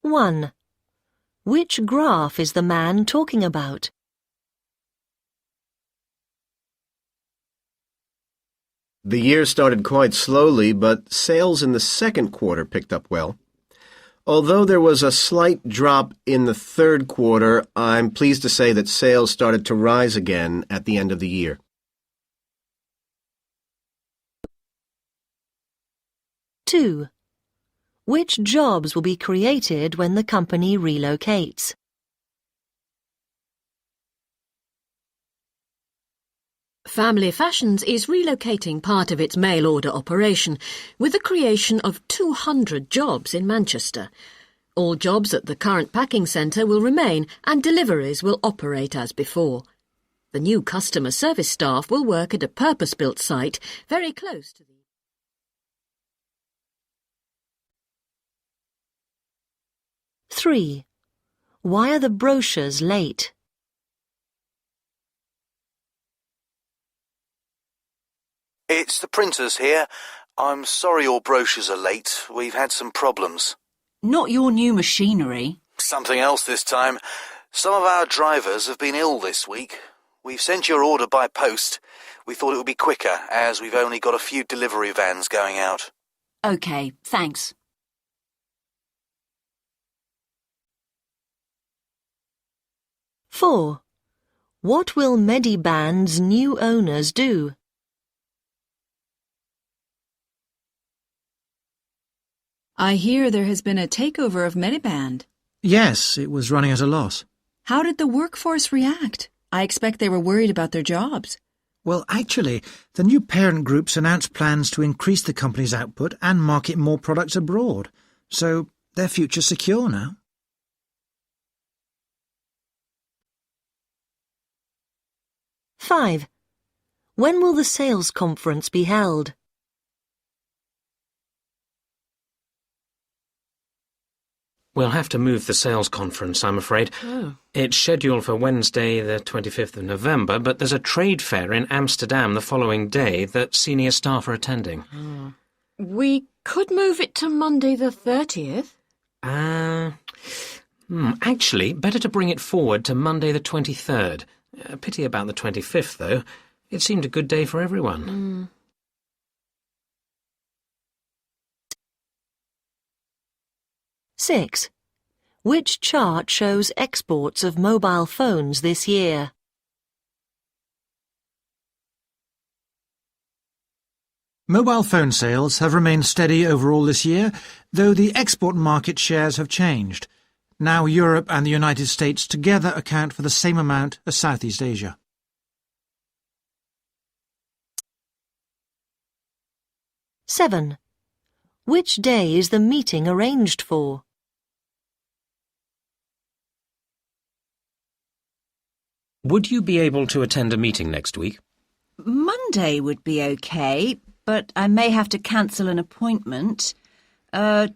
1. Which graph is the man talking about? The year started quite slowly, but sales in the second quarter picked up well. Although there was a slight drop in the third quarter, I'm pleased to say that sales started to rise again at the end of the year. 2. Which jobs will be created when the company relocates? Family Fashions is relocating part of its mail order operation with the creation of 200 jobs in Manchester. All jobs at the current packing centre will remain and deliveries will operate as before. The new customer service staff will work at a purpose-built site very close to the... 3. Why are the brochures late? It's the printers here. I'm sorry your brochures are late. We've had some problems. Not your new machinery. Something else this time. Some of our drivers have been ill this week. We've sent your order by post. We thought it would be quicker, as we've only got a few delivery vans going out. OK, thanks. 4. What will Mediband's new owners do? I hear there has been a takeover of Mediband. Yes, it was running at a loss. How did the workforce react? I expect they were worried about their jobs. Well, actually, the new parent groups announced plans to increase the company's output and market more products abroad. So their future's secure now. Five. When will the sales conference be held? We'll have to move the sales conference, I'm afraid. Oh. It's scheduled for Wednesday, the 25th of November, but there's a trade fair in Amsterdam the following day that senior staff are attending. We could move it to Monday the 30th. Actually, better to bring it forward to Monday the 23rd. A pity about the 25th, though. It seemed a good day for everyone. 6. Which chart shows exports of mobile phones this year? Mobile phone sales have remained steady overall this year, though the export market shares have changed. Now Europe and the United States together account for the same amount as Southeast Asia. 7. Which day is the meeting arranged for? Would you be able to attend a meeting next week? Monday would be OK, but I may have to cancel an appointment.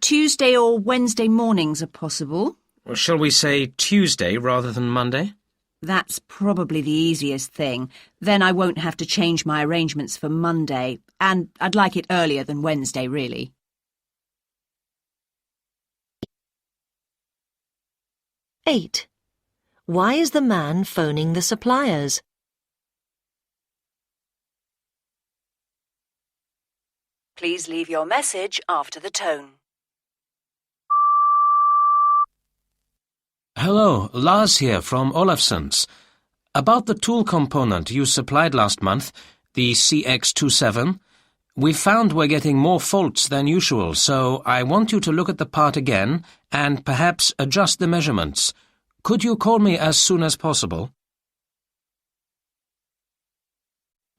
Tuesday or Wednesday mornings are possible. Or shall we say Tuesday rather than Monday? That's probably the easiest thing. Then I won't have to change my arrangements for Monday, and I'd like it earlier than Wednesday, really. 8. Why is the man phoning the suppliers? Please leave your message after the tone. Hello, Lars here from Olafsons. About the tool component you supplied last month, the CX27, we found we're getting more faults than usual, so I want you to look at the part again and perhaps adjust the measurements. Could you call me as soon as possible?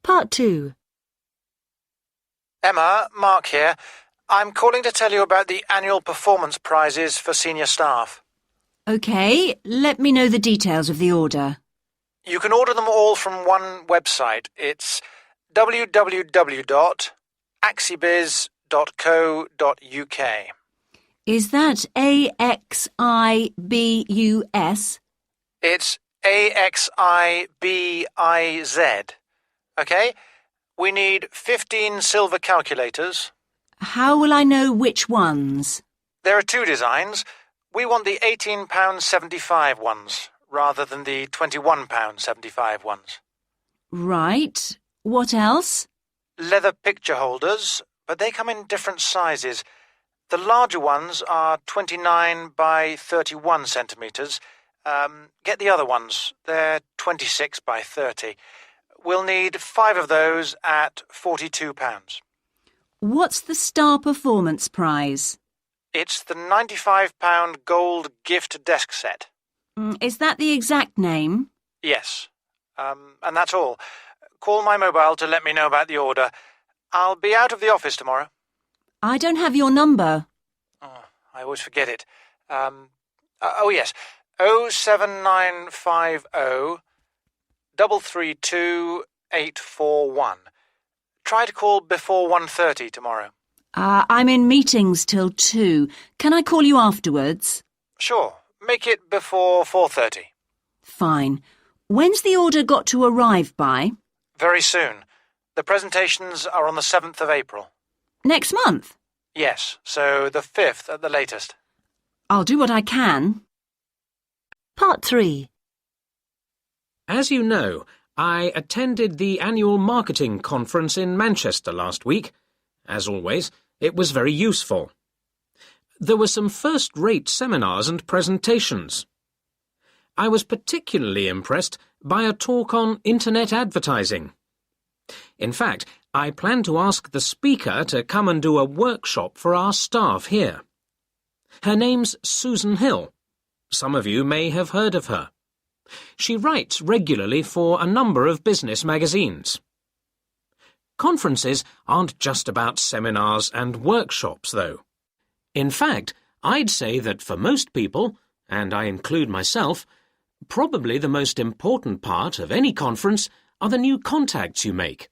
Part 2. Emma, Mark here. I'm calling to tell you about the annual performance prizes for senior staff. OK, let me know the details of the order. You can order them all from one website. It's www.axibiz.co.uk. Is that AXIBUS? It's AXIBIZ. OK? We need 15 silver calculators. How will I know which ones? There are two designs. We want the £18.75 ones, rather than the £21.75 ones. Right. What else? Leather picture holders, but they come in different sizes. The larger ones are 29 by 31 centimetres. Get the other ones. They're 26 by 30. We'll need 5 of those at £42. What's the Star Performance Prize? It's the £95 gold gift desk set. Is that the exact name? Yes. And that's all. Call my mobile to let me know about the order. I'll be out of the office tomorrow. I don't have your number. Oh, I always forget it. Yes. 07950 332 841. Try to call before 1:30 tomorrow. I'm in meetings till 2. Can I call you afterwards? Sure. Make it before 4:30. Fine. When's the order got to arrive by? Very soon. The presentations are on the 7th of April. Next month? Yes, so the 5th at the latest. I'll do what I can. Part 3. As you know, I attended the annual marketing conference in Manchester last week. As always, it was very useful. There were some first-rate seminars and presentations. I was particularly impressed by a talk on internet advertising. In fact, I plan to ask the speaker to come and do a workshop for our staff here. Her name's Susan Hill. Some of you may have heard of her. She writes regularly for a number of business magazines. Conferences aren't just about seminars and workshops, though. In fact, I'd say that for most people, and I include myself, probably the most important part of any conference are the new contacts you make.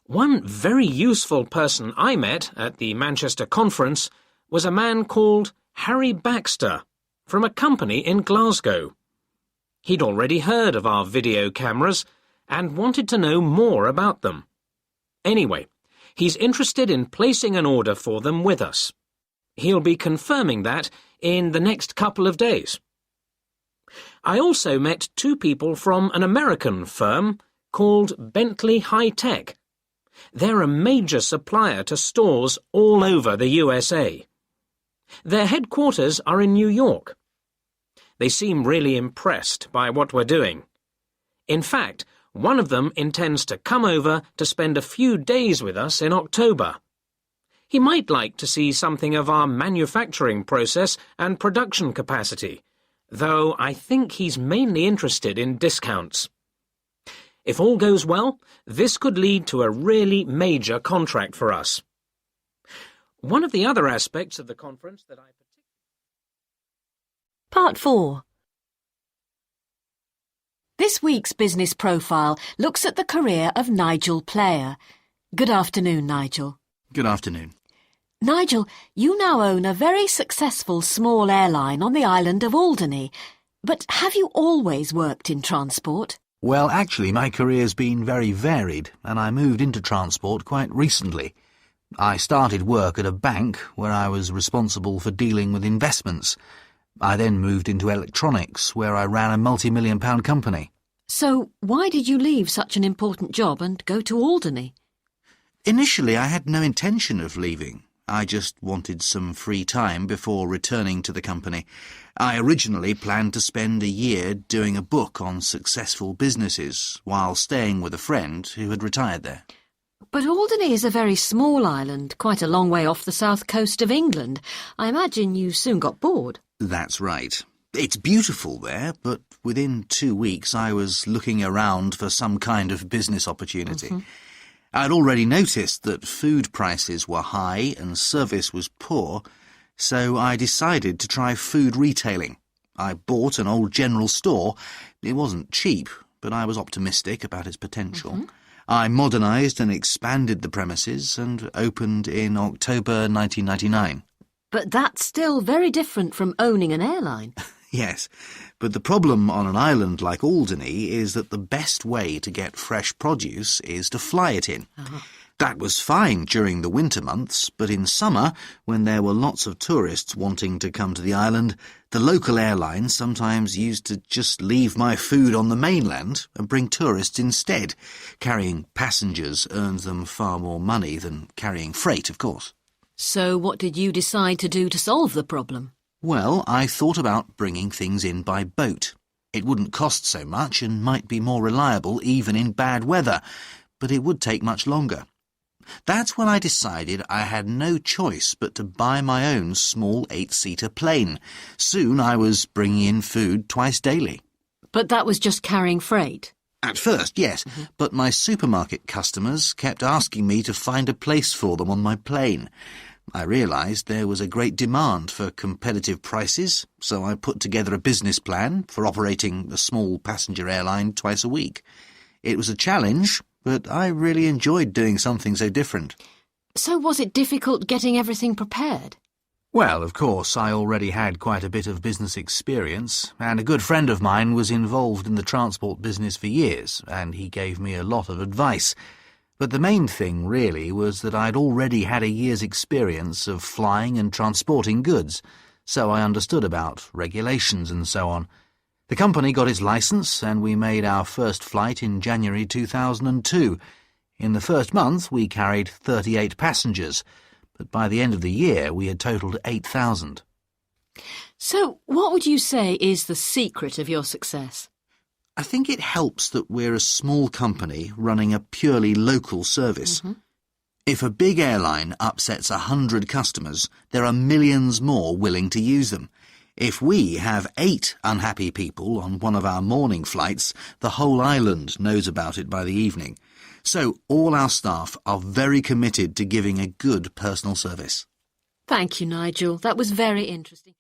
One very useful person I met at the Manchester conference was a man called Harry Baxter from a company in Glasgow. He'd already heard of our video cameras and wanted to know more about them. Anyway, he's interested in placing an order for them with us. He'll be confirming that in the next couple of days. I also met 2 people from an American firm called Bentley High Tech. They're a major supplier to stores all over the USA. Their headquarters are in New York. They seem really impressed by what we're doing. In fact, one of them intends to come over to spend a few days with us in October. He might like to see something of our manufacturing process and production capacity, though I think he's mainly interested in discounts. If all goes well, this could lead to a really major contract for us. One of the other aspects of the conference that I Part 4. This week's business profile looks at the career of Nigel Player. Good afternoon, Nigel. Good afternoon. Nigel, you now own a very successful small airline on the island of Alderney. But have you always worked in transport? Well, actually, my career's been very varied, and I moved into transport quite recently. I started work at a bank where I was responsible for dealing with investments. I then moved into electronics, where I ran a multi-million-pound company. So why did you leave such an important job and go to Alderney? Initially, I had no intention of leaving. I just wanted some free time before returning to the company. I originally planned to spend a year doing a book on successful businesses while staying with a friend who had retired there. But Alderney is a very small island, quite a long way off the south coast of England. I imagine you soon got bored. That's right. It's beautiful there, but within 2 weeks I was looking around for some kind of business opportunity. I'd already noticed that food prices were high and service was poor, so I decided to try food retailing. I bought an old general store. It wasn't cheap, but I was optimistic about its potential. I modernised and expanded the premises and opened in October 1999. But that's still very different from owning an airline. Yes, but the problem on an island like Alderney is that the best way to get fresh produce is to fly it in. That was fine during the winter months, but in summer, when there were lots of tourists wanting to come to the island, the local airline sometimes used to just leave my food on the mainland and bring tourists instead. Carrying passengers earned them far more money than carrying freight, of course. So what did you decide to do to solve the problem? Well, I thought about bringing things in by boat. It wouldn't cost so much and might be more reliable even in bad weather, but it would take much longer. That's when I decided I had no choice but to buy my own small 8-seater plane. Soon I was bringing in food twice daily. But that was just carrying freight? At first, yes, but my supermarket customers kept asking me to find a place for them on my plane. I realised there was a great demand for competitive prices, so I put together a business plan for operating a small passenger airline twice a week. It was a challenge, but I really enjoyed doing something so different. So was it difficult getting everything prepared? Well, of course, I already had quite a bit of business experience, and a good friend of mine was involved in the transport business for years, and he gave me a lot of advice. But the main thing, really, was that I'd already had a year's experience of flying and transporting goods, so I understood about regulations and so on. The company got its licence, and we made our first flight in January 2002. In the first month, we carried 38 passengers, but by the end of the year, we had totalled 8,000. So what would you say is the secret of your success? I think it helps that we're a small company running a purely local service. If a big airline upsets 100 customers, there are millions more willing to use them. If we have 8 unhappy people on one of our morning flights, the whole island knows about it by the evening. So all our staff are very committed to giving a good personal service. Thank you, Nigel. That was very interesting.